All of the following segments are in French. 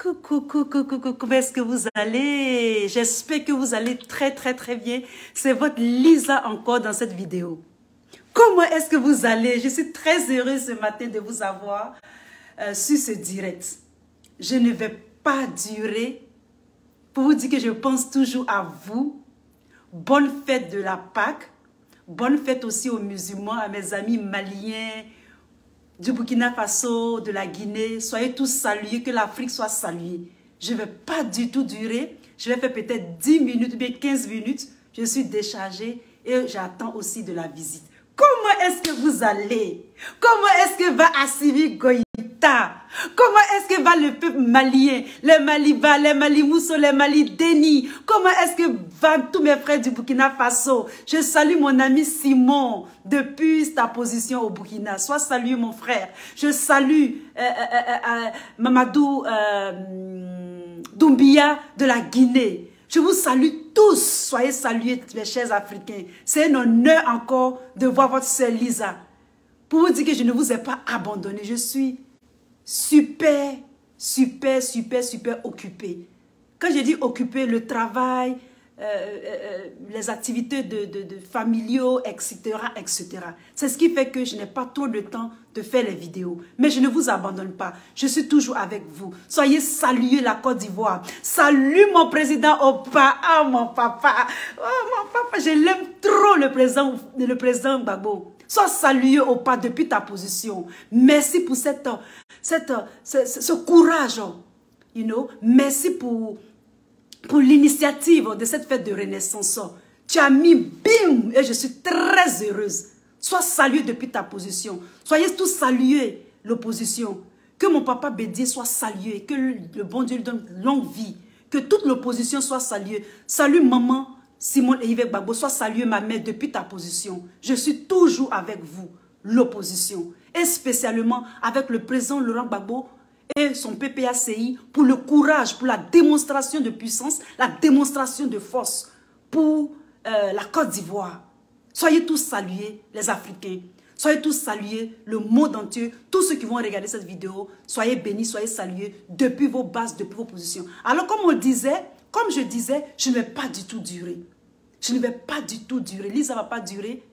Coucou, coucou, coucou, comment est-ce que vous allez? J'espère que vous allez très, très, très bien. C'est votre Lisa encore dans cette vidéo. Comment est-ce que vous allez? Je suis très heureuse ce matin de vous avoir sur ce direct. Je ne vais pas durer pour vous dire que je pense toujours à vous. Bonne fête de la Pâque. Bonne fête aussi aux musulmans, à mes amis maliens, du Burkina Faso, de la Guinée. Soyez tous salués, que l'Afrique soit saluée. Je ne vais pas du tout durer. Je vais faire peut-être 10 minutes, bien 15 minutes. Je suis déchargée et j'attends aussi de la visite. Comment est-ce que vous allez? Comment est-ce que va Assimi Goïta? Comment est-ce que va le peuple malien? Les Maliba, les Malimousso, les Malideni? Comment est-ce que va tous mes frères du Burkina Faso? Je salue mon ami Simon depuis ta position au Burkina. Sois salué mon frère. Je salue Mamadou Doumbia de la Guinée. Je vous salue tous. Soyez salués, mes chers Africains. C'est un honneur encore de voir votre sœur Lisa. Pour vous dire que je ne vous ai pas abandonné. Je suis super, super, super, super occupée. Quand je dis occupée, le travail, les activités de familiaux, etc., etc. C'est ce qui fait que je n'ai pas trop de temps de faire les vidéos. Mais je ne vous abandonne pas. Je suis toujours avec vous. Soyez salués la Côte d'Ivoire. Salut mon président Opa. Ah, mon papa. Oh, mon papa, je l'aime trop, le président Gbagbo. Sois salué Opa depuis ta position. Merci pour ce courage. You know? Merci pour l'initiative de cette fête de renaissance. Tu as mis bim et je suis très heureuse. Sois salué depuis ta position. Soyez tous salués, l'opposition. Que mon papa Bédier soit salué. Que le bon Dieu lui donne longue vie. Que toute l'opposition soit saluée. Salut maman Simone et Yves Gbagbo. Sois salué ma mère depuis ta position. Je suis toujours avec vous, l'opposition. Et spécialement avec le président Laurent Gbagbo et son PPACI pour le courage, pour la démonstration de puissance, la démonstration de force pour la Côte d'Ivoire. Soyez tous salués, les Africains. Soyez tous salués, le monde entier. Tous ceux qui vont regarder cette vidéo, soyez bénis, soyez salués depuis vos bases, depuis vos positions. Alors comme je disais, je ne vais pas du tout durer. Je ne vais pas du tout durer. Lisa ne va pas durer.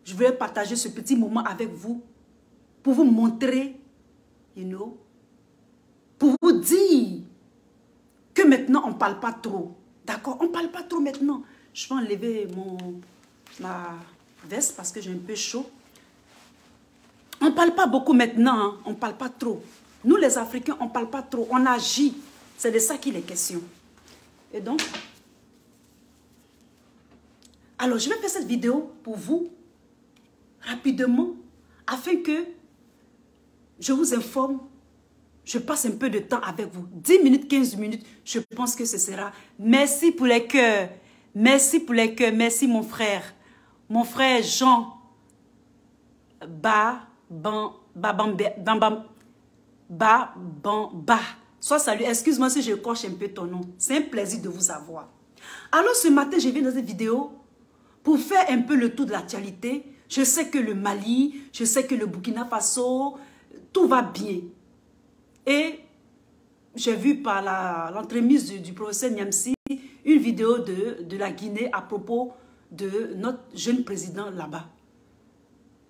Je vais partager ce petit moment avec vous pour vous montrer, you know, pour vous dire que maintenant, on ne parle pas trop. D'accord? On ne parle pas trop maintenant. Je vais enlever ma veste parce que j'ai un peu chaud. On ne parle pas beaucoup maintenant. Hein? On ne parle pas trop. Nous, les Africains, on ne parle pas trop. On agit. C'est de ça qu'il est question. Et donc, alors, je vais faire cette vidéo pour vous, rapidement, afin que je vous informe. Je passe un peu de temps avec vous. 10 minutes, 15 minutes, je pense que ce sera. Merci pour les cœurs. Merci pour les cœurs. Merci mon frère. Mon frère Jean. Sois salué. Excuse-moi si je coche un peu ton nom. C'est un plaisir de vous avoir. Alors ce matin, je viens dans cette vidéo pour faire un peu le tour de l'actualité. Je sais que le Mali, je sais que le Burkina Faso, tout va bien. Et j'ai vu par l'entremise du professeur Niamsi une vidéo de la Guinée à propos de notre jeune président là-bas.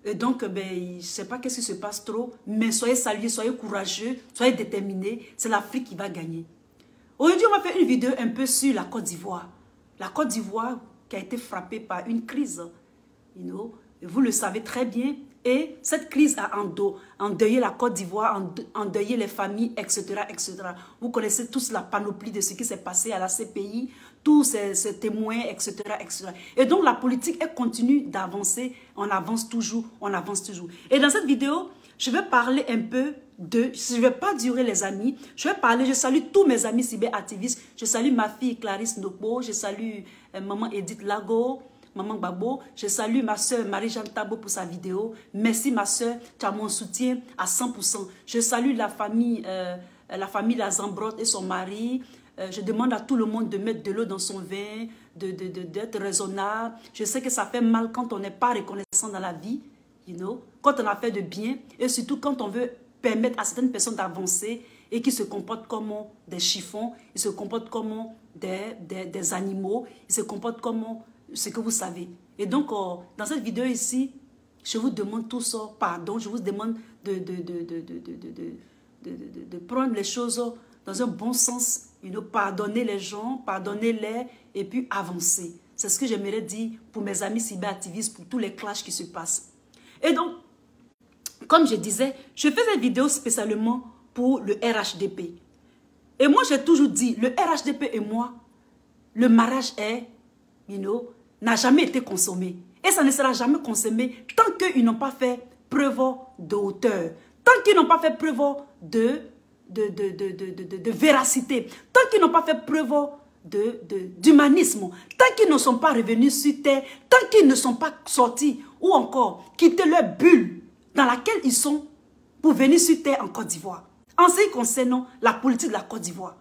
Et donc, je ne sais pas qu'est-ce qui se passe trop, mais soyez salués, soyez courageux, soyez déterminés. C'est l'Afrique qui va gagner. Aujourd'hui, on va faire une vidéo un peu sur la Côte d'Ivoire. La Côte d'Ivoire qui a été frappée par une crise. You know, vous le savez très bien. Et cette crise a endeuillé la Côte d'Ivoire, endeuillé les familles, etc., etc. Vous connaissez tous la panoplie de ce qui s'est passé à la CPI, tous ces témoins, etc., etc. Et donc la politique, elle continue d'avancer. On avance toujours, on avance toujours. Et dans cette vidéo, je vais parler un peu de... Je ne vais pas durer les amis. Je vais parler, je salue tous mes amis cyberactivistes. Je salue ma fille Clarisse Nokbo. Je salue maman Edith Lago. Maman Gbagbo, je salue ma soeur Marie-Jeanne Tabo pour sa vidéo. Merci ma soeur, tu as mon soutien à 100%. Je salue la famille Lazambrotte et son mari. Je demande à tout le monde de mettre de l'eau dans son vin, d'être raisonnable. Je sais que ça fait mal quand on n'est pas reconnaissant dans la vie, you know, quand on a fait de bien et surtout quand on veut permettre à certaines personnes d'avancer et qui se comportent comme des chiffons, ils se comportent comme des animaux, ils se comportent comme ce que vous savez. Et donc, dans cette vidéo ici, je vous demande tous pardon, je vous demande de prendre les choses dans un bon sens, pardonner les gens, pardonner-les et puis avancer. C'est ce que j'aimerais dire pour mes amis cyberactivistes, pour tous les clashs qui se passent. Et donc, comme je disais, je fais cette vidéo spécialement pour le RHDP. Et moi, j'ai toujours dit, le RHDP et moi, le mariage est, n'a jamais été consommé. Et ça ne sera jamais consommé tant qu'ils n'ont pas fait preuve de hauteur, tant qu'ils n'ont pas fait preuve de véracité, tant qu'ils n'ont pas fait preuve d'humanisme, tant qu'ils ne sont pas revenus sur terre, tant qu'ils ne sont pas sortis ou encore quitté leur bulle dans laquelle ils sont pour venir sur terre en Côte d'Ivoire. En ce qui concerne la politique de la Côte d'Ivoire.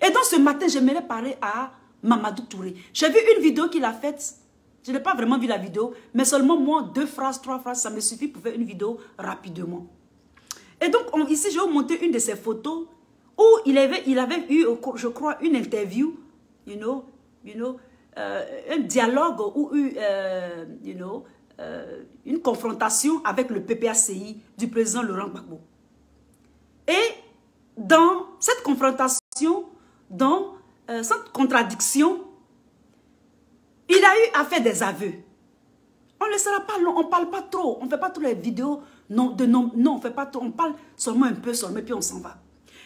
Et donc ce matin, j'aimerais parler à Mamadou Touré. J'ai vu une vidéo qu'il a faite. Je n'ai pas vraiment vu la vidéo, mais seulement moi, 2 phrases, 3 phrases, ça me suffit pour faire une vidéo rapidement. Et donc, ici, je vais vous montrer une de ses photos où il avait eu, je crois, une interview, un dialogue ou une confrontation avec le PPACI du président Laurent Gbagbo. Et dans cette confrontation, dans cette contradiction, il a eu à faire des aveux. On ne laissera pas long, on ne parle pas trop, on ne fait pas toutes les vidéos, non, on ne fait pas trop, on parle seulement un peu, seulement, puis on s'en va.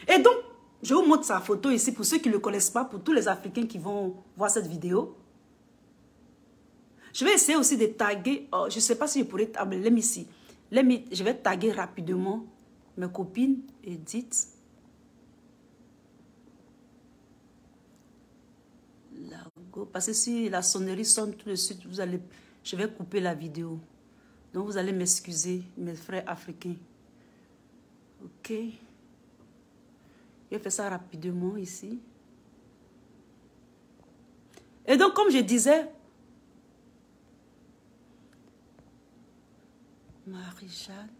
Et donc, je vous montre sa photo ici pour ceux qui ne le connaissent pas, pour tous les Africains qui vont voir cette vidéo. Je vais essayer aussi de taguer, je ne sais pas si je pourrais, je vais taguer rapidement mes copines, Edith. Parce que si la sonnerie sonne tout de suite, je vais couper la vidéo. Donc vous allez m'excuser, mes frères africains. Ok. Je vais faire ça rapidement ici. Et donc comme je disais, Marie-Jeanne.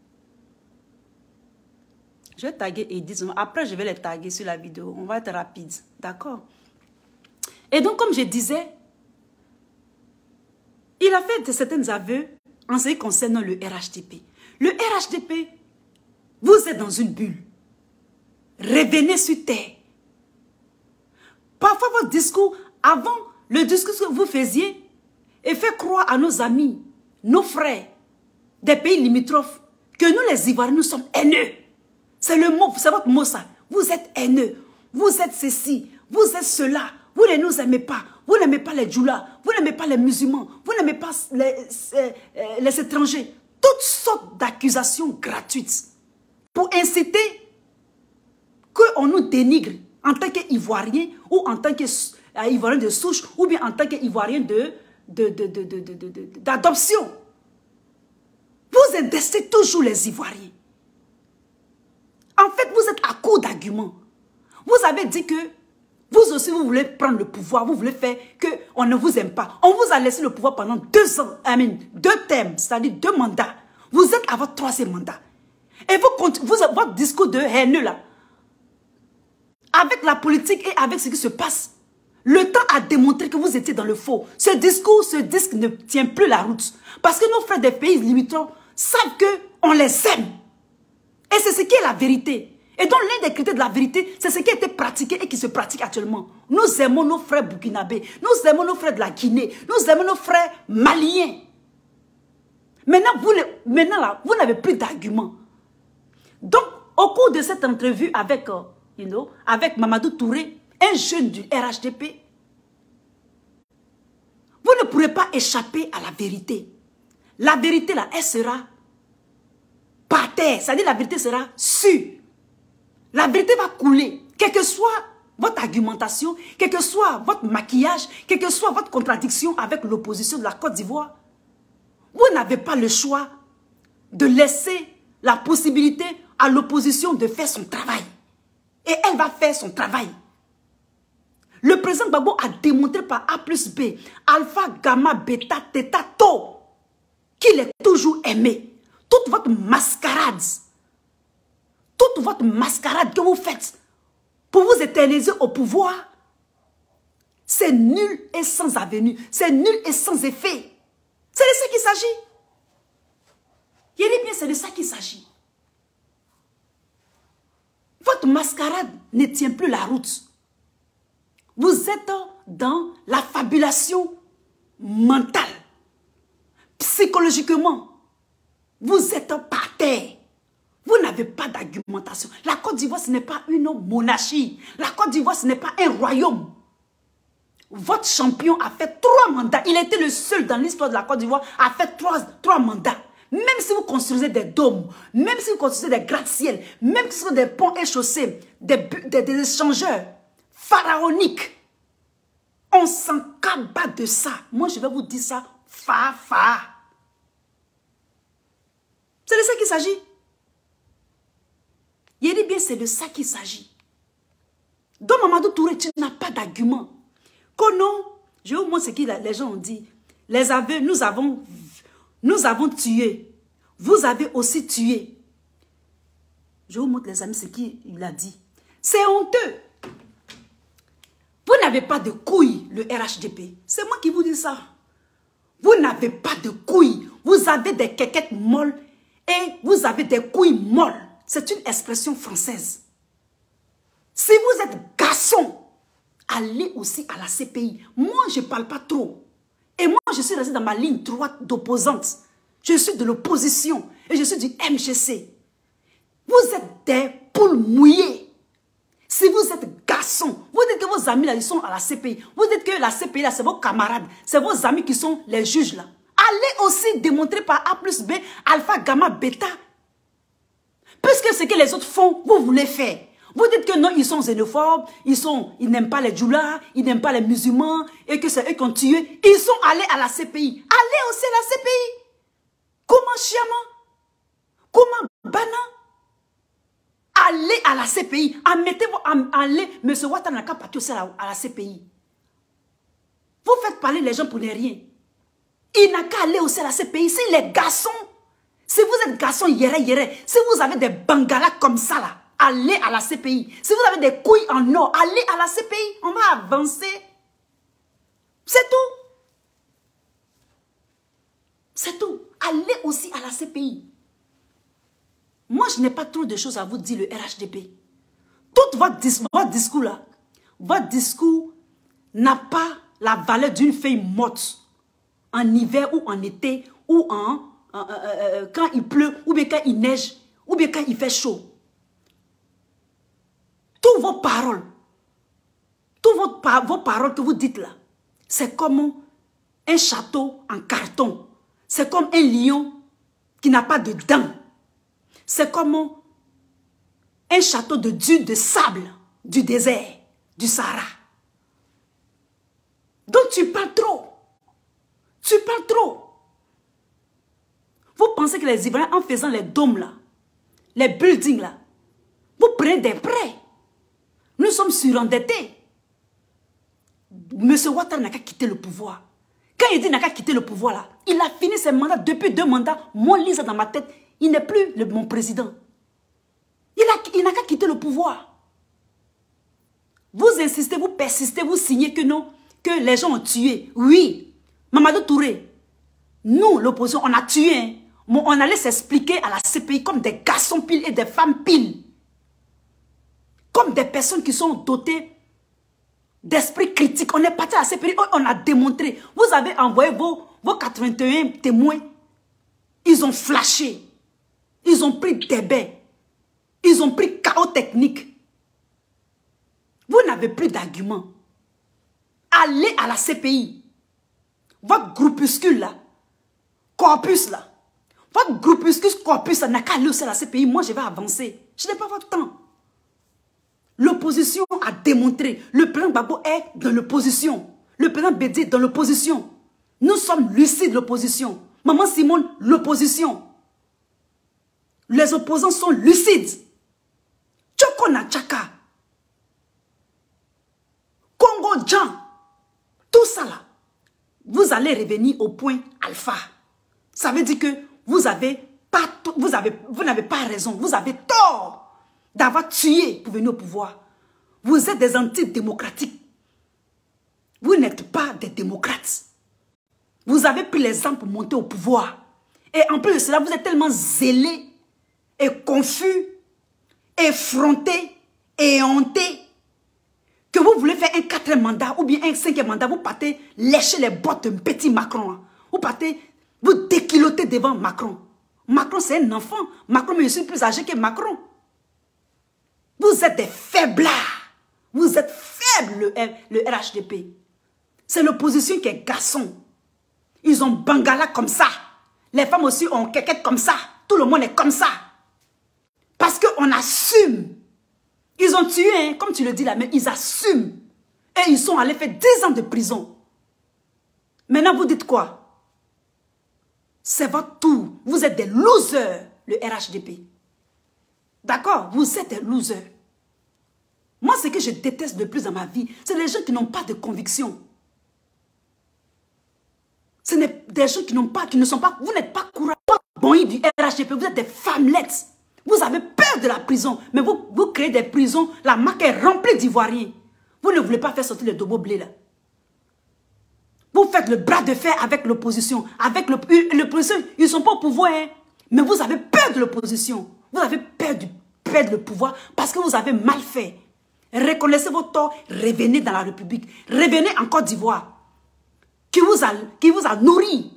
Je vais taguer Edith. Après je vais les taguer sur la vidéo. On va être rapide. D'accord? Et donc, comme je disais, il a fait certains aveux en ce qui concerne le RHDP. Le RHDP, vous êtes dans une bulle. Revenez sur terre. Parfois, votre discours, avant le discours que vous faisiez, et fait croire à nos amis, nos frères, des pays limitrophes, que nous, les Ivoiriens, nous sommes haineux. C'est le mot, c'est votre mot ça. Vous êtes haineux. Vous êtes ceci. Vous êtes cela. Vous ne nous aimez pas. Vous n'aimez pas les djoulas. Vous n'aimez pas les musulmans. Vous n'aimez pas les étrangers. Toutes sortes d'accusations gratuites pour inciter qu'on nous dénigre en tant qu'Ivoiriens ou en tant qu'Ivoiriens de souche ou bien en tant qu'Ivoiriens d'adoption. Vous indexez toujours les Ivoiriens. En fait, vous êtes à court d'arguments. Vous avez dit que vous aussi, vous voulez prendre le pouvoir, vous voulez faire qu'on ne vous aime pas. On vous a laissé le pouvoir pendant 2 ans, 2 termes, c'est-à-dire 2 mandats. Vous êtes à votre 3e mandat. Et votre discours de haineux là, avec la politique et avec ce qui se passe, le temps a démontré que vous étiez dans le faux. Ce disque ne tient plus la route. Parce que nos frères des pays limitrophes savent qu'on les aime. Et c'est ce qui est la vérité. Et donc l'un des critères de la vérité, c'est ce qui a été pratiqué et qui se pratique actuellement. Nous aimons nos frères burkinabés, nous aimons nos frères de la Guinée, nous aimons nos frères maliens. Maintenant, vous n'avez plus d'arguments. Donc, au cours de cette entrevue avec, avec Mamadou Touré, un jeune du RHDP, vous ne pourrez pas échapper à la vérité. La vérité, là, elle sera par terre. C'est-à-dire la vérité sera sûre. La vérité va couler. Quelle que soit votre argumentation, quel que soit votre maquillage, quelle que soit votre contradiction avec l'opposition de la Côte d'Ivoire, vous n'avez pas le choix de laisser la possibilité à l'opposition de faire son travail. Et elle va faire son travail. Le président Gbagbo a démontré par A plus B, alpha, gamma, bêta, theta, tau, qu'il est toujours aimé. Toute votre mascarade que vous faites pour vous éterniser au pouvoir, c'est nul et sans avenir. C'est nul et sans effet. C'est de ça qu'il s'agit. Il dit bien, c'est de ça qu'il s'agit. Votre mascarade ne tient plus la route. Vous êtes dans la fabulation mentale. Psychologiquement, vous êtes par terre. Vous n'avez pas d'argumentation. La Côte d'Ivoire, ce n'est pas une monarchie. La Côte d'Ivoire, ce n'est pas un royaume. Votre champion a fait 3 mandats. Il était le seul dans l'histoire de la Côte d'Ivoire à faire 3 mandats. Même si vous construisez des dômes, même si vous construisez des gratte-ciel, même si vous avez des ponts et chaussées, des échangeurs pharaoniques, on s'en cabat de ça. Moi, je vais vous dire ça, fa. C'est de ça qu'il s'agit. Il dit bien, c'est de ça qu'il s'agit. Donc, Mamadou Touré, tu n'as pas d'argument. Que non, je vous montre ce que les gens ont dit. Les aveux, nous avons tué. Vous avez aussi tué. Je vous montre, les amis, ce qu'il a dit. C'est honteux. Vous n'avez pas de couilles, le RHDP. C'est moi qui vous dis ça. Vous n'avez pas de couilles. Vous avez des quéquettes molles et vous avez des couilles molles. C'est une expression française. Si vous êtes garçon, allez aussi à la CPI. Moi, je ne parle pas trop. Et moi, je suis restée dans ma ligne droite d'opposante. Je suis de l'opposition et je suis du MGC. Vous êtes des poules mouillées. Si vous êtes garçon, vous dites que vos amis là, ils sont à la CPI. Vous dites que la CPI là, c'est vos camarades. C'est vos amis qui sont les juges là. Allez aussi démontrer par A plus B, alpha, gamma, bêta. Puisque ce que les autres font, vous voulez faire. Vous dites que non, ils sont xénophobes, ils n'aiment pas les djoulas, ils n'aiment pas les musulmans, et que c'est eux qui ont tué. Ils sont allés à la CPI. Allez aussi à la CPI. Comment Chiama? Comment Bana? Allez à la CPI. Allez, M. Ouattara n'a qu'à partir aussi à la CPI. Vous faites parler les gens pour ne rien. Il n'a qu'à aller aussi à la CPI. Si les garçons, si vous êtes garçon, yéré, si vous avez des bangalas comme ça là, allez à la CPI. Si vous avez des couilles en or, allez à la CPI. On va avancer. C'est tout. C'est tout. Allez aussi à la CPI. Moi, je n'ai pas trop de choses à vous dire, le RHDP. Tout votre discours là, votre discours n'a pas la valeur d'une feuille morte en hiver ou en été ou quand il pleut ou bien quand il neige ou bien quand il fait chaud. Toutes vos paroles, vos paroles que vous dites là, c'est comme un château en carton. C'est comme un lion qui n'a pas de dents. C'est comme un château de dunes de sable du désert, du Sahara. Donc tu parles trop. Tu parles trop. Vous pensez que les Ivoiriens, en faisant les dômes là, les buildings là, vous prenez des prêts. Nous sommes surendettés. M. Ouattara n'a qu'à quitter le pouvoir. Quand il dit n'a qu'à quitter le pouvoir là, il a fini ses mandats depuis 2 mandats. Moi, lis ça dans ma tête. Il n'est plus mon président. Il n'a qu'à quitter le pouvoir. Vous insistez, vous persistez, vous signez que non, que les gens ont tué. Oui, Mamadou Touré, nous, l'opposition, on a tué. Hein. On allait s'expliquer à la CPI comme des garçons piles et des femmes piles. Comme des personnes qui sont dotées d'esprit critique. On est parti à la CPI, on a démontré. Vous avez envoyé vos 81 témoins. Ils ont flashé. Ils ont pris des bains. Ils ont pris chaos technique. Vous n'avez plus d'arguments. Allez à la CPI. Votre groupuscule là, corpus là, votre groupuscule corpus là n'a qu'à aller aussi à la CPI. Moi, je vais avancer. Je n'ai pas votre temps. L'opposition a démontré. Le président Gbagbo est dans l'opposition. Le président Bédié est dans l'opposition. Nous sommes lucides, l'opposition. Maman Simone, l'opposition. Les opposants sont lucides. Tchoko na Tchaka. Congo Djan. Tout ça là. Vous allez revenir au point alpha. Ça veut dire que vous n'avez pas raison. Vous avez tort d'avoir tué pour venir au pouvoir. Vous êtes des antidémocratiques. Vous n'êtes pas des démocrates. Vous avez pris l'exemple pour monter au pouvoir. Et en plus de cela, vous êtes tellement zélés et confus, effrontés et hontés que vous voulez faire un 4e mandat ou bien un 5e mandat. Vous partez lécher les bottes d'un petit Macron. Hein. Vous partez, vous déquilotez devant Macron. Macron, c'est un enfant. Macron, mais je suis plus âgé que Macron. Vous êtes des faiblards. Vous êtes faibles, le RHDP. C'est l'opposition qui est garçon. Ils ont Bangala comme ça. Les femmes aussi ont Keket comme ça. Tout le monde est comme ça. Parce qu'on assume. Ils ont tué, hein, comme tu le dis là, mais ils assument. Et ils sont allés faire 10 ans de prison. Maintenant, vous dites quoi? C'est votre tour. Vous êtes des losers, le RHDP. D'accord? Vous êtes des losers. Moi, ce que je déteste le plus dans ma vie, c'est les gens qui n'ont pas de conviction. Ce n'est des gens qui ne sont pas, vous n'êtes pas courageux. Bon, du RHDP, vous êtes des femmelettes. Vous avez peur de la prison, mais vous créez des prisons, la marque est remplie d'Ivoiriens. Vous ne voulez pas faire sortir le Dobo Blé là. Vous faites le bras de fer avec l'opposition. Avec l'opposition, ils ne sont pas au pouvoir, hein, mais vous avez peur de l'opposition. Vous avez peur de perdre le pouvoir parce que vous avez mal fait. Reconnaissez vos torts, revenez dans la République, revenez en Côte d'Ivoire. Qui vous a nourri.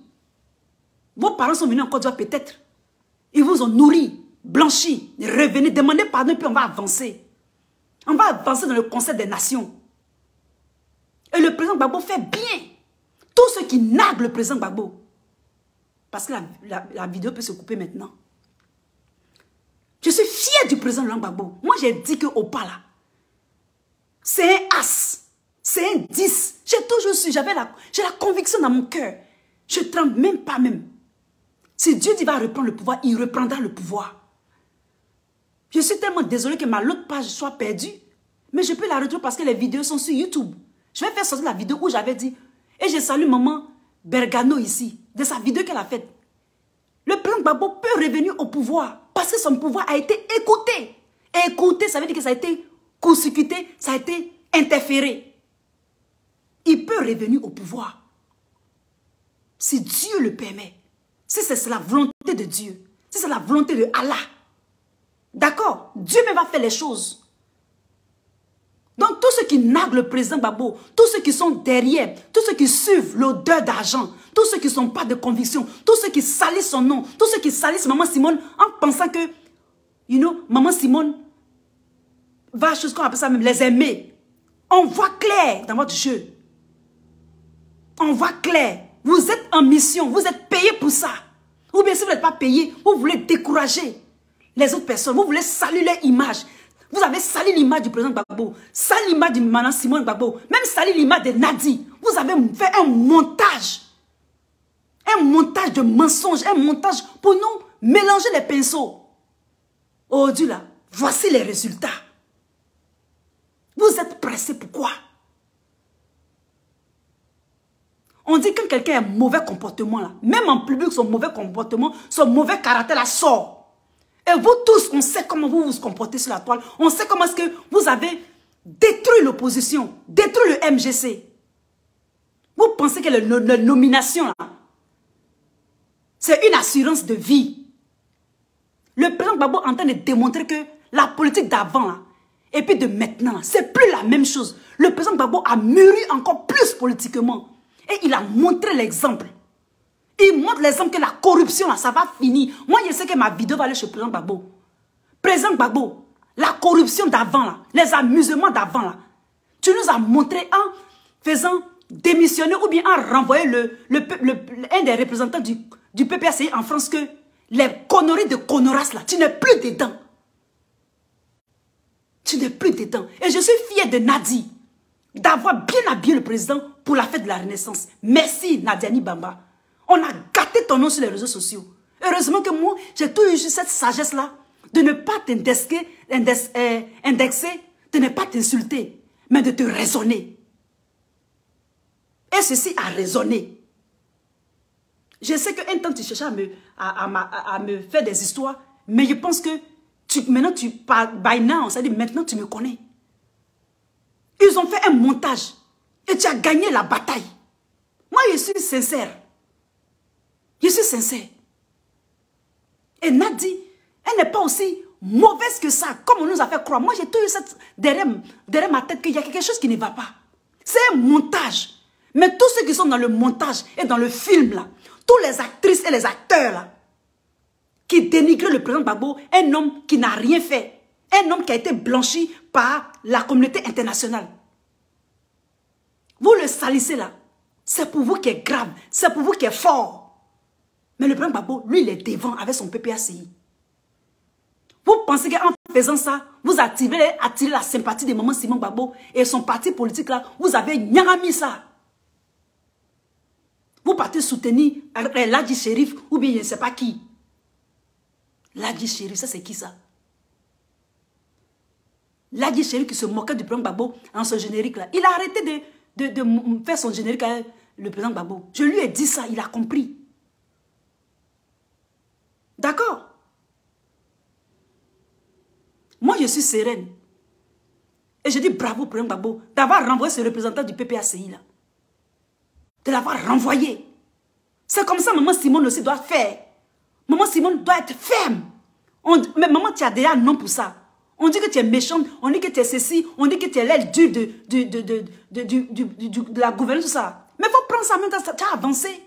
Vos parents sont venus en Côte d'Ivoire peut-être. Ils vous ont nourri, blanchi. Revenez, demandez pardon, puis on va avancer. On va avancer dans le Conseil des Nations. Et le président Gbagbo fait bien. Tous ceux qui narguent le président Gbagbo. Parce que la vidéo peut se couper maintenant. Je suis fier du président Laurent Gbagbo. Moi, j'ai dit que Opa là, c'est un as. C'est un 10. J'ai toujours su, j'ai la conviction dans mon cœur. Je ne tremble même pas même. Si Dieu dit va reprendre le pouvoir, il reprendra le pouvoir. Je suis tellement désolée que ma l'autre page soit perdue. Mais je peux la retrouver parce que les vidéos sont sur YouTube. Je vais faire sortir la vidéo où j'avais dit. Et je salue maman Bergano ici, de sa vidéo qu'elle a faite. Le président Gbagbo peut revenir au pouvoir parce que son pouvoir a été écouté. Et écouté, ça veut dire que ça a été court-circuité, ça a été interféré. Il peut revenir au pouvoir. Si Dieu le permet. Si c'est la volonté de Dieu. Si c'est la volonté de Allah. D'accord? Dieu même va faire les choses. Donc tous ceux qui narguent le président Gbagbo, tous ceux qui sont derrière, tous ceux qui suivent l'odeur d'argent, tous ceux qui ne sont pas de conviction, tous ceux qui salissent son nom, tous ceux qui salissent Maman Simone en pensant que, Maman Simone va, chose qu'on appelle ça même, les aimer. On voit clair dans votre jeu. On voit clair. Vous êtes en mission. Vous êtes payé pour ça. Ou bien si vous n'êtes pas payé, vous voulez décourager les autres personnes. Vous voulez saluer leur image. Vous avez sali l'image du président Gbagbo. Sali l'image du Maman Simone Gbagbo. Même sali l'image de Nadi. Vous avez fait un montage. Un montage de mensonges. Un montage pour nous mélanger les pinceaux. Oh Dieu là. Voici les résultats. Vous êtes pressés. Pourquoi? On dit que quelqu'un a un mauvais comportement là. Même en public, son mauvais comportement, son mauvais caractère là sort. Et vous tous, on sait comment vous vous comportez sur la toile. On sait comment est-ce que vous avez détruit l'opposition, détruit le MGC. Vous pensez que la nomination là, c'est une assurance de vie. Le président Gbagbo est en train de démontrer que la politique d'avant là, et puis de maintenant, c'est plus la même chose. Le président Gbagbo a mûri encore plus politiquement. Et il a montré l'exemple. Il montre l'exemple que la corruption, là, ça va finir. Moi, je sais que ma vidéo va aller chez le président Gbagbo. Président Gbagbo, la corruption d'avant, là, les amusements d'avant, là, tu nous as montré en faisant démissionner ou bien en renvoyer un des représentants du PPACI en France que les conneries de Connoras, là, tu n'es plus dedans. Tu n'es plus dedans. Et je suis fière de Nadi d'avoir bien habillé le président pour la fête de la Renaissance. Merci Nadiani Bamba. On a gâté ton nom sur les réseaux sociaux. Heureusement que moi, j'ai toujours eu cette sagesse-là de ne pas t'indexer, de ne pas t'insulter, mais de te raisonner. Et ceci a raisonné. Je sais qu'un temps tu cherchais à me faire des histoires, mais je pense que maintenant tu parles, by now, c'est-à-dire maintenant tu me connais. Ils ont fait un montage. Et tu as gagné la bataille. Moi, je suis sincère. Je suis sincère. Et Nadi, elle n'est pas aussi mauvaise que ça, comme on nous a fait croire. Moi, j'ai toujours cette derrière ma tête qu'il y a quelque chose qui ne va pas. C'est un montage. Mais tous ceux qui sont dans le montage et dans le film, là, tous les actrices et les acteurs, là, qui dénigrent le président Gbagbo, un homme qui n'a rien fait, un homme qui a été blanchi par la communauté internationale. Vous le salissez là, c'est pour vous qui est grave, c'est pour vous qui est fort. Mais le président Gbagbo, lui, il est devant avec son PPACI. Vous pensez qu'en faisant ça, vous attirez la sympathie de Maman Simon Gbagbo et son parti politique là, vous avez nyangami ça. Vous partez soutenir Ladji Shérif ou bien je ne sais pas qui. Ladji Shérif, ça c'est qui ça? Ladji Shérif qui se moquait du président Gbagbo en son générique là. Il a arrêté de faire son générique avec le président Gbagbo. Je lui ai dit ça, il a compris. D'accord? Moi, je suis sereine. Et je dis bravo, président Gbagbo, d'avoir renvoyé ce représentant du PPACI là. De l'avoir renvoyé. C'est comme ça Maman Simone aussi doit faire. Maman Simone doit être ferme. Mais maman, tu as déjà un nom pour ça. On dit que tu es méchante, on dit que tu es ceci, on dit que tu es l'aile dure de la gouvernance, tout ça. Mais il faut prendre ça en même temps, tu as avancé.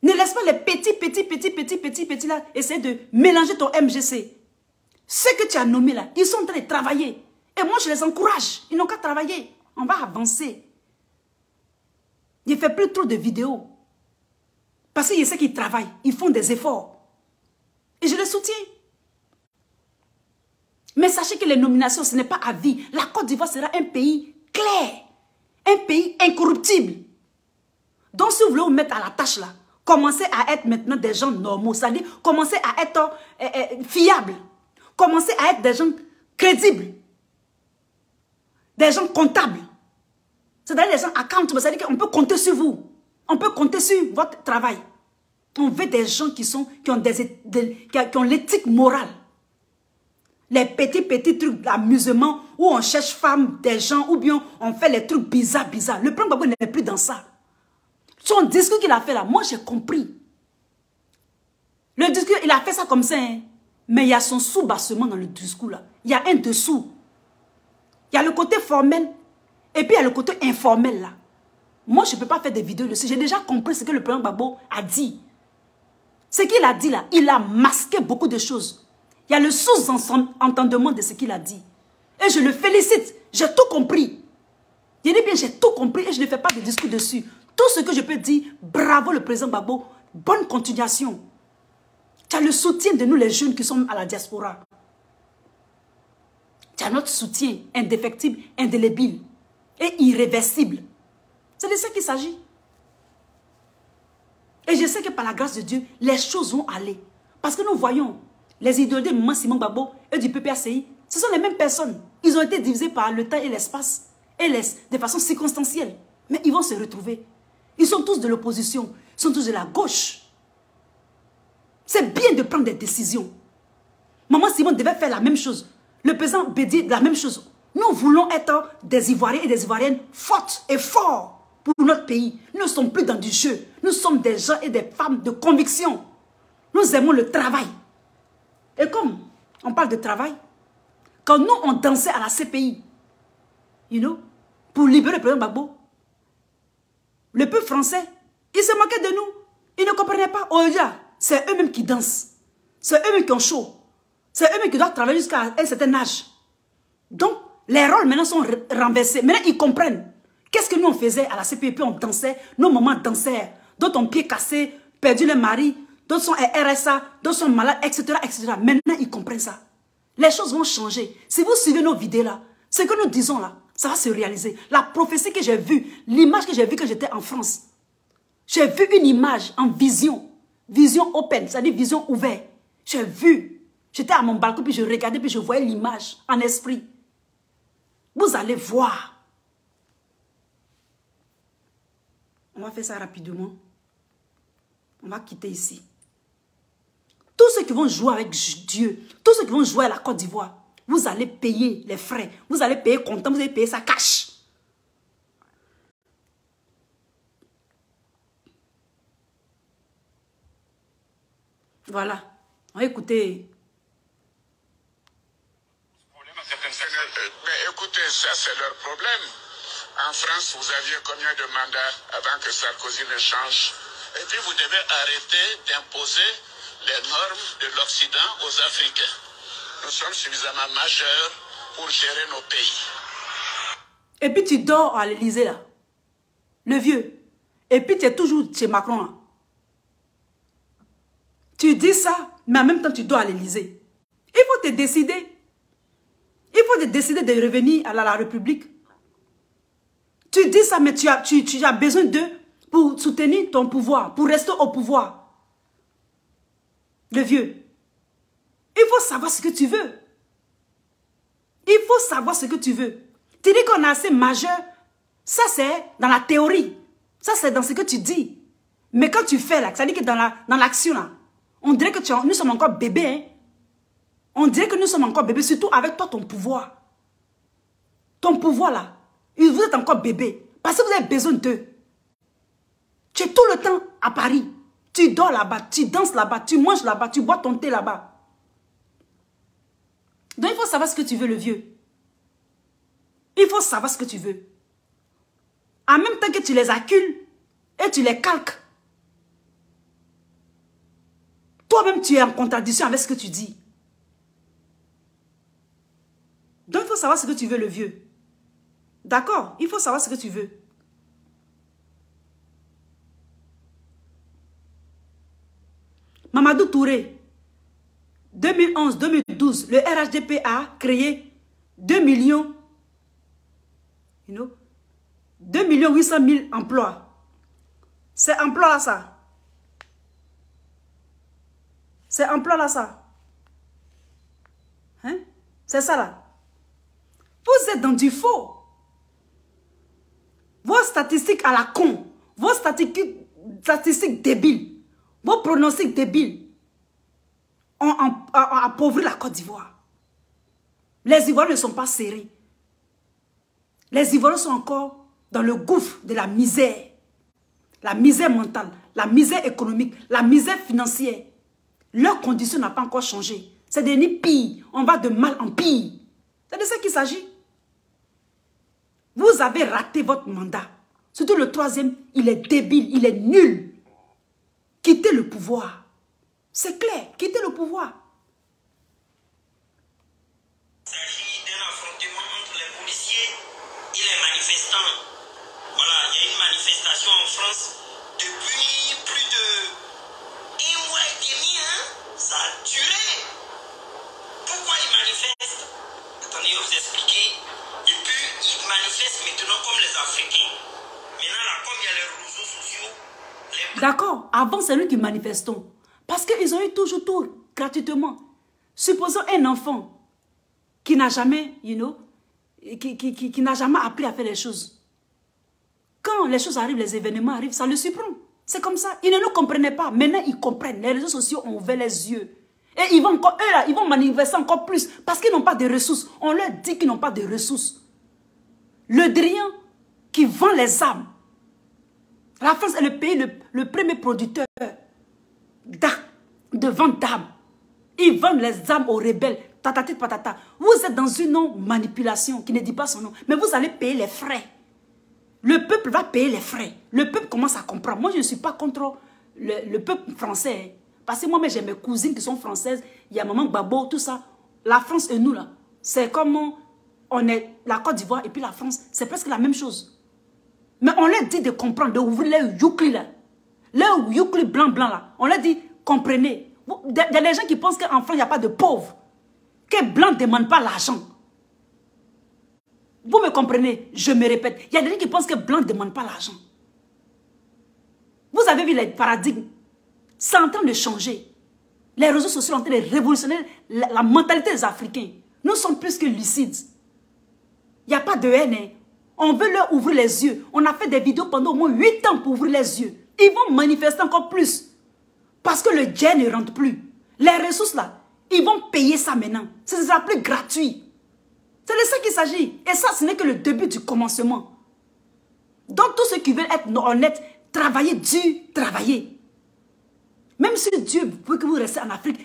Ne laisse pas les petits là essayer de mélanger ton MGC. Ceux que tu as nommés là, ils sont en train de travailler. Et moi, je les encourage. Ils n'ont qu'à travailler. On va avancer. Je ne fais plus trop de vidéos. Parce que je sais qu'ils travaillent. Ils font des efforts. Et je les soutiens. Mais sachez que les nominations, ce n'est pas à vie. La Côte d'Ivoire sera un pays clair. Un pays incorruptible. Donc si vous voulez vous mettre à la tâche là, commencez à être maintenant des gens normaux. C'est-à-dire, commencez à être fiables. Commencez à être des gens crédibles. Des gens comptables. C'est-à-dire des gens accountable. C'est-à-dire qu'on peut compter sur vous. On peut compter sur votre travail. On veut des gens qui ont l'éthique morale. Les petits trucs d'amusement où on cherche femmes, des gens, ou bien on fait les trucs bizarres. Le président Gbagbo n'est plus dans ça. Son discours qu'il a fait là, moi j'ai compris. Le discours, il a fait ça comme ça, hein. Mais il y a son sous-bassement dans le discours là. Il y a un dessous. Il y a le côté formel et puis il y a le côté informel là. Moi, je ne peux pas faire des vidéos dessus. J'ai déjà compris ce que le président Gbagbo a dit. Ce qu'il a dit là, il a masqué beaucoup de choses. Il y a le sous-entendement de ce qu'il a dit. Et je le félicite. J'ai tout compris. Je dis bien, j'ai tout compris et je ne fais pas de discours dessus. Tout ce que je peux dire, bravo le président Gbagbo. Bonne continuation. Tu as le soutien de nous les jeunes qui sont à la diaspora. Tu as notre soutien indéfectible, indélébile et irréversible. C'est de ça qu'il s'agit. Et je sais que par la grâce de Dieu, les choses vont aller. Parce que nous voyons les idéologues de Maman Simon Gbagbo et du PPACI, ce sont les mêmes personnes. Ils ont été divisés par le temps et l'espace, et de façon circonstancielle. Mais ils vont se retrouver. Ils sont tous de l'opposition, ils sont tous de la gauche. C'est bien de prendre des décisions. Maman Simon devait faire la même chose. Le président Bédi, la même chose. Nous voulons être des Ivoiriens et des Ivoiriennes fortes et forts pour notre pays. Nous ne sommes plus dans du jeu. Nous sommes des gens et des femmes de conviction. Nous aimons le travail. Et comme on parle de travail, quand nous on dansait à la CPI, pour libérer le président Gbagbo, le peuple français, ils se moquaient de nous. Ils ne comprenaient pas. Oh, c'est eux-mêmes qui dansent. C'est eux-mêmes qui ont chaud. C'est eux-mêmes qui doivent travailler jusqu'à un certain âge. Donc, les rôles maintenant sont renversés. Maintenant, ils comprennent. Qu'est-ce que nous on faisait à la CPI? Puis on dansait. Nos mamans dansaient. D'autres ont pied cassé, perdu leur mari. D'autres sont RSA. D'autres sont malades, etc., etc. Maintenant, ils comprennent ça. Les choses vont changer. Si vous suivez nos vidéos là, ce que nous disons là, ça va se réaliser. La prophétie que j'ai vue, l'image que j'ai vue quand j'étais en France. J'ai vu une image en vision. Vision open, c'est-à-dire vision ouverte. J'ai vu. J'étais à mon balcon, puis je regardais, puis je voyais l'image en esprit. Vous allez voir. On va faire ça rapidement. On va quitter ici. Tous ceux qui vont jouer avec Dieu, tous ceux qui vont jouer à la Côte d'Ivoire, vous allez payer les frais. Vous allez payer comptant, vous allez payer ça cash. Voilà. On va écouter. Mais écoutez, ça c'est leur problème. En France, vous aviez combien de mandats avant que Sarkozy ne change? Et puis vous devez arrêter d'imposer les normes de l'Occident aux Africains. Nous sommes suffisamment majeurs pour gérer nos pays. Et puis tu dors à l'Élysée là. Le vieux. Et puis tu es toujours chez Macron là. Tu dis ça, mais en même temps tu dors à l'Élysée. Il faut te décider. Il faut te décider de revenir à la République. Tu dis ça, mais tu as besoin d'eux pour soutenir ton pouvoir, pour rester au pouvoir. Le vieux. Il faut savoir ce que tu veux. Il faut savoir ce que tu veux. Tu dis qu'on est assez majeur. Ça, c'est dans la théorie. Ça, c'est dans ce que tu dis. Mais quand tu fais là, ça dit que dans l'action là, on dirait que nous sommes encore bébés. Hein? On dirait que nous sommes encore bébés, surtout avec toi, ton pouvoir. Ton pouvoir là, vous êtes encore bébé. Parce que vous avez besoin d'eux. Tu es tout le temps à Paris. Tu dors là-bas, tu danses là-bas, tu manges là-bas, tu bois ton thé là-bas. Donc il faut savoir ce que tu veux, le vieux. Il faut savoir ce que tu veux. En même temps que tu les accules et tu les calques. Toi-même, tu es en contradiction avec ce que tu dis. Donc, il faut savoir ce que tu veux, le vieux. D'accord? Il faut savoir ce que tu veux. Mamadou Touré, 2011-2012, le RHDP a créé 2 millions, 2 800 000 emplois. C'est emploi là, ça. C'est emploi là, ça. Hein? C'est ça là. Vous êtes dans du faux. Vos statistiques à la con, vos statistiques débiles, vos pronostics débiles ont appauvri la Côte d'Ivoire. Les Ivoiriens ne sont pas serrés. Les Ivoiriens sont encore dans le gouffre de la misère. La misère mentale, la misère économique, la misère financière. Leur condition n'a pas encore changé. C'est devenu pire. On va de mal en pire. C'est de ça qu'il s'agit. Vous avez raté votre mandat. Surtout le troisième, il est débile, il est nul. Quittez le pouvoir. C'est clair, quittez le pouvoir. Il s'agit d'un affrontement entre les policiers et les manifestants. Voilà, il y a une manifestation en France depuis plus de 1 mois et demi. Hein? Ça a duré. Pourquoi ils manifestent? Attendez, je vais vous expliquer. Et puis, ils manifestent maintenant comme les Africains. Maintenant, là, comme il y a les réseaux sociaux... D'accord, avant c'est nous qui manifestons. Parce qu'ils ont eu toujours tout gratuitement. Supposons un enfant qui n'a jamais, qui n'a jamais appris à faire les choses. Quand les choses arrivent, les événements arrivent, ça le surprend. C'est comme ça. Ils ne nous comprenaient pas. Maintenant, ils comprennent. Les réseaux sociaux ont ouvert les yeux. Et ils vont encore, eux là, ils vont manifester encore plus. Parce qu'ils n'ont pas de ressources. On leur dit qu'ils n'ont pas de ressources. Le Drian qui vend les armes. La France est le pays le premier producteur de vente d'armes. Ils vendent les armes aux rebelles. Tatati patata. Vous êtes dans une non-manipulation qui ne dit pas son nom. Mais vous allez payer les frais. Le peuple va payer les frais. Le peuple commence à comprendre. Moi, je ne suis pas contre le peuple français. Parce que moi, j'ai mes cousines qui sont françaises. Il y a Maman Gbagbo, tout ça. La France et nous, là, c'est comme on est la Côte d'Ivoire et puis la France. C'est presque la même chose. Mais on leur dit de comprendre, d'ouvrir les youkli là. Les youkli blanc là. On leur dit, comprenez. Il y a des gens qui pensent qu'en France, il n'y a pas de pauvres. Que blanc ne demande pas l'argent. Vous me comprenez? Je me répète. Il y a des gens qui pensent que blanc ne demande pas l'argent. Vous avez vu les paradigmes. C'est en train de changer. Les réseaux sociaux sont en train de révolutionner la mentalité des Africains. Nous sommes plus que lucides. Il n'y a pas de haine. Hein. On veut leur ouvrir les yeux. On a fait des vidéos pendant au moins 8 ans pour ouvrir les yeux. Ils vont manifester encore plus. Parce que le jet ne rentre plus. Les ressources là, Ils vont payer ça maintenant. Ce ne sera plus gratuit. C'est de ça qu'il s'agit. Et ça, ce n'est que le début du commencement. Donc, tous ceux qui veulent être honnêtes, travailler dur, travailler. Même si Dieu veut que vous restez en Afrique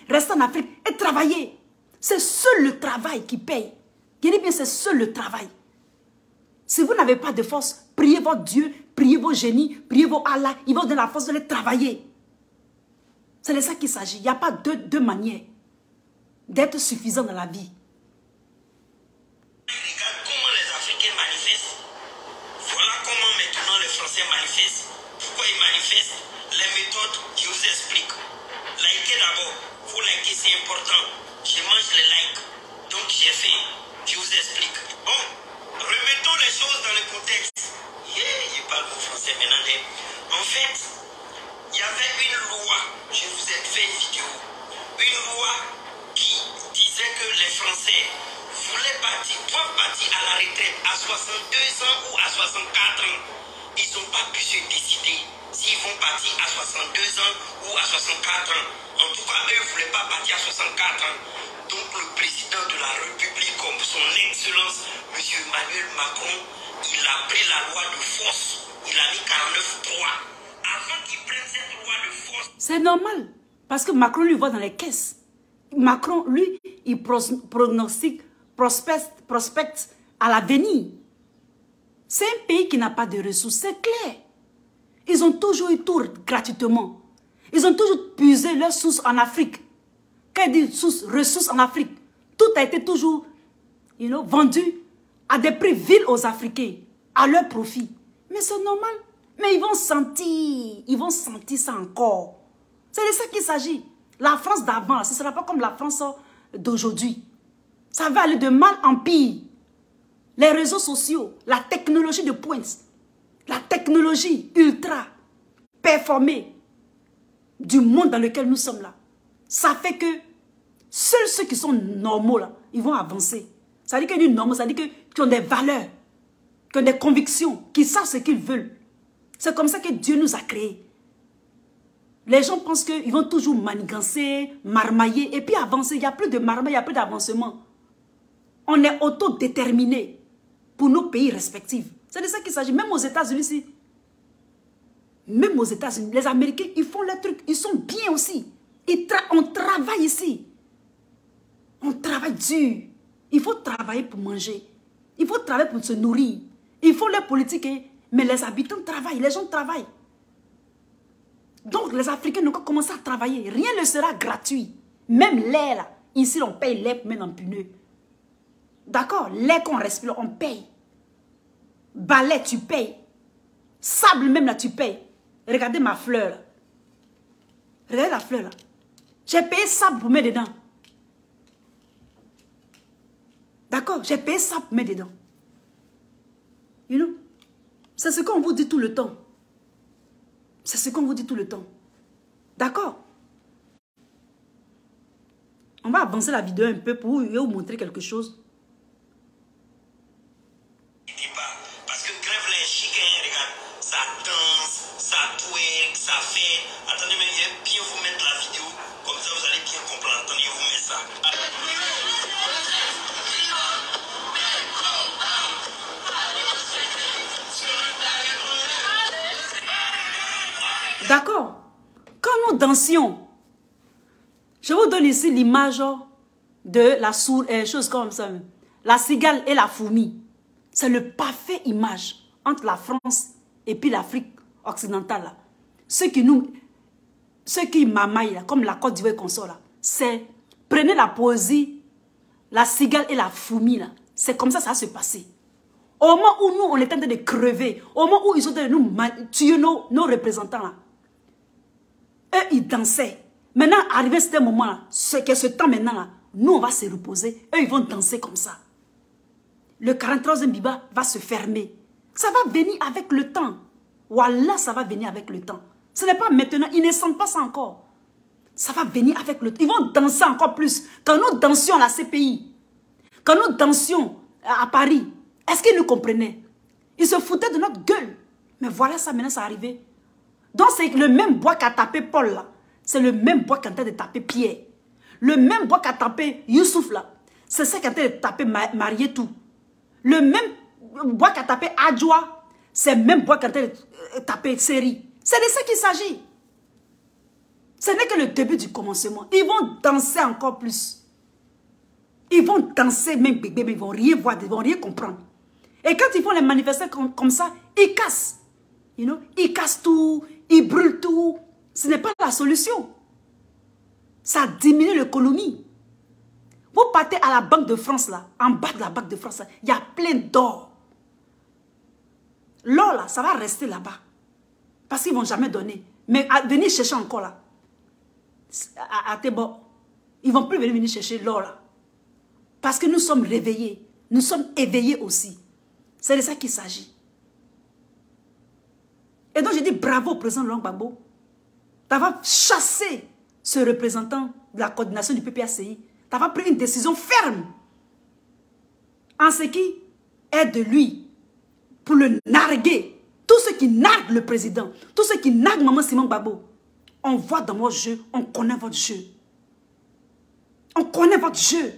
et travaillez. C'est seul le travail qui paye. Je dis bien, c'est seul le travail. Si vous n'avez pas de force, priez votre Dieu, priez vos génies, priez vos Allah. Ils vont donner la force de les travailler. C'est de ça qu'il s'agit. Il n'y a pas deux manières d'être suffisant dans la vie. Regarde comment les Africains manifestent. Voilà comment maintenant les Français manifestent. Pourquoi ils manifestent? Les méthodes, je vous explique. Likez d'abord. Vous likez, c'est important. Je mange les likes. Donc j'ai faim. Je vous explique. Bon, remettons les choses dans le contexte. Je parle au français maintenant. En fait, il y avait une loi. Je vous ai fait une vidéo. Une loi qui disait que les Français doivent partir à la retraite à 62 ans ou à 64 ans. Ils n'ont pas pu se décider s'ils vont partir à 62 ans ou à 64 ans. En tout cas, eux ne voulaient pas partir à 64 ans. Donc le président de la République, comme son excellence, M. Emmanuel Macron, il a pris la loi de force. Il a mis 49.3. Avant qu'il prenne cette loi de force... C'est normal. Parce que Macron lui voit dans les caisses. Macron, lui, il prognostique, prospecte à l'avenir. C'est un pays qui n'a pas de ressources, c'est clair. Ils ont toujours eu tout gratuitement. Ils ont toujours puisé leurs sources en Afrique. Quand ils disent ressources en Afrique, tout a été toujours vendu à des prix vils aux Africains, à leur profit. Mais c'est normal. Mais ils vont sentir ça encore. C'est de ça qu'il s'agit. La France d'avant, ce ne sera pas comme la France d'aujourd'hui. Ça va aller de mal en pire. Les réseaux sociaux, la technologie de pointe, la technologie ultra performée du monde dans lequel nous sommes là, ça fait que seuls ceux qui sont normaux là, ils vont avancer. Ça veut dire qu'ils sont normaux, ça veut dire qu'ils ont des valeurs, qui ont des convictions, qui savent ce qu'ils veulent. C'est comme ça que Dieu nous a créés. Les gens pensent qu'ils vont toujours manigancer, marmailler et puis avancer. Il n'y a plus de marmaille, il n'y a plus d'avancement. On est autodéterminés pour nos pays respectifs. C'est de ça qu'il s'agit. Même aux États-Unis ici. Même aux États-Unis, les Américains, ils font leurs trucs. Ils sont bien aussi. On travaille ici. On travaille dur. Il faut travailler pour manger. Il faut travailler pour se nourrir. Il faut leur politique. Mais les habitants travaillent. Les gens travaillent. Donc, les Africains n'ont pas commencé à travailler. Rien ne sera gratuit. Même l'air, là. Ici, on paye l'air pour mettre en pneu. D'accord? L'air qu'on respire, on paye. Balai, tu payes. Sable même, là, tu payes. Regardez ma fleur, là. Regardez la fleur, là. J'ai payé sable pour mettre dedans. D'accord? J'ai payé sable pour mettre dedans. You know? C'est ce qu'on vous dit tout le temps. C'est ce qu'on vous dit tout le temps. D'accord? On va avancer la vidéo un peu pour vous montrer quelque chose. Parce que grève les chicanes, regarde, ça danse, ça twerk, ça fait. Attendez, mais je vais bien vous mettre la vidéo. Comme ça, vous allez bien comprendre. Attendez, je vous mets ça. D'accord? Quand nous dansions, je vous donne ici l'image de la chose comme ça. La cigale et la fourmi. C'est le parfait image entre la France et puis l'Afrique occidentale. Là. Ceux qui mamaillent, comme la Côte d'Ivoire qu'on sort là, c'est prenez la poésie, la cigale et la fourmi là. C'est comme ça ça va se passer. Au moment où nous on est en train de crever, au moment où ils sont en train de nous tuer nos représentants là, eux ils dansaient. Maintenant, arrivé ce moment-là, ce temps maintenant-là, nous, on va se reposer. Eux, ils vont danser comme ça. Le 43e Biba va se fermer. Ça va venir avec le temps. Wallah, ça va venir avec le temps. Ce n'est pas maintenant, ils ne sentent pas ça encore. Ça va venir avec le temps. Ils vont danser encore plus. Quand nous dansions à la CPI, quand nous dansions à Paris, est-ce qu'ils nous comprenaient? Ils se foutaient de notre gueule. Mais voilà, ça maintenant, ça arrivé. Donc, c'est le même bois qu'a tapé Paul là. C'est le même bois qui est en train de taper Pierre. Le même bois qu'a tapé Youssouf là, c'est ça qui a été tapé Marié tout. Le même bois qu'a tapé Adjoa, c'est le même bois qu'a été tapé Seri. C'est de ça qu'il s'agit. Ce n'est que le début du commencement. Ils vont danser encore plus. Ils vont danser même bébé, mais ils ne vont rien voir, ils ne vont rien comprendre. Et quand ils font les manifestations comme ça, ils cassent. You know? Ils cassent tout, ils brûlent tout. Ce n'est pas la solution. Ça diminue l'économie. Vous partez à la Banque de France, là, en bas de la Banque de France, il y a plein d'or. L'or, là, ça va rester là-bas. Parce qu'ils ne vont jamais donner. Mais venir chercher encore, là, à Thébo, ils ne vont plus venir chercher l'or, là. Parce que nous sommes réveillés. Nous sommes éveillés aussi. C'est de ça qu'il s'agit. Et donc, je dis bravo au président Laurent Gbagbo d'avoir chassé ce représentant de la coordination du PPACI, d'avoir pris une décision ferme en ce qui est de lui pour le narguer. Tous ceux qui narguent le président, tous ceux qui narguent Maman Simon Gbagbo, on voit dans votre jeu, on connaît votre jeu. On connaît votre jeu.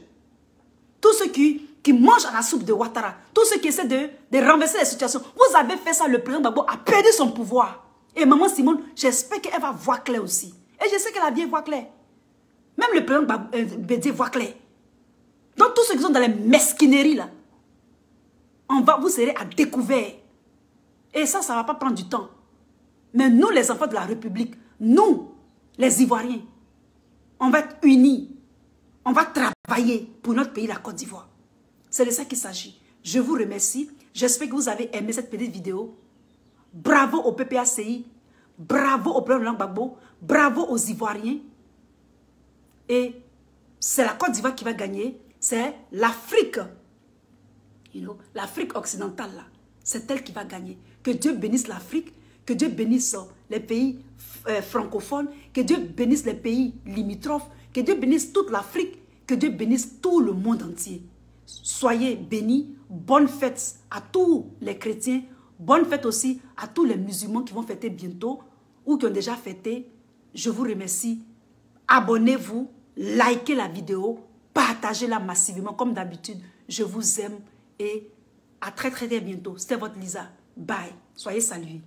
Tous ceux qui mangent à la soupe de Ouattara, tous ceux qui essaient de renverser les situations, vous avez fait ça, le président Gbagbo a perdu son pouvoir. Et Maman Simone, j'espère qu'elle va voir clair aussi. Et je sais qu'elle a bien voir clair. Même le président Bédié voit clair. Donc tous ceux qui sont dans les mesquineries là, vous serez à découvert. Et ça ne va pas prendre du temps. Mais nous, les enfants de la République, nous, les Ivoiriens, on va être unis. On va travailler pour notre pays, la Côte d'Ivoire. C'est de ça qu'il s'agit. Je vous remercie. J'espère que vous avez aimé cette petite vidéo. Bravo au PPACI. Bravo au président Laurent Gbagbo. Bravo aux Ivoiriens. Et c'est la Côte d'Ivoire qui va gagner. C'est l'Afrique. You know, l'Afrique occidentale, là. C'est elle qui va gagner. Que Dieu bénisse l'Afrique. Que Dieu bénisse les pays francophones. Que Dieu bénisse les pays limitrophes. Que Dieu bénisse toute l'Afrique. Que Dieu bénisse tout le monde entier. Soyez bénis. Bonne fête à tous les chrétiens. Bonne fête aussi à tous les musulmans qui vont fêter bientôt ou qui ont déjà fêté. Je vous remercie. Abonnez-vous, likez la vidéo, partagez-la massivement comme d'habitude. Je vous aime et à très bientôt. C'était votre Lisa. Bye. Soyez salués.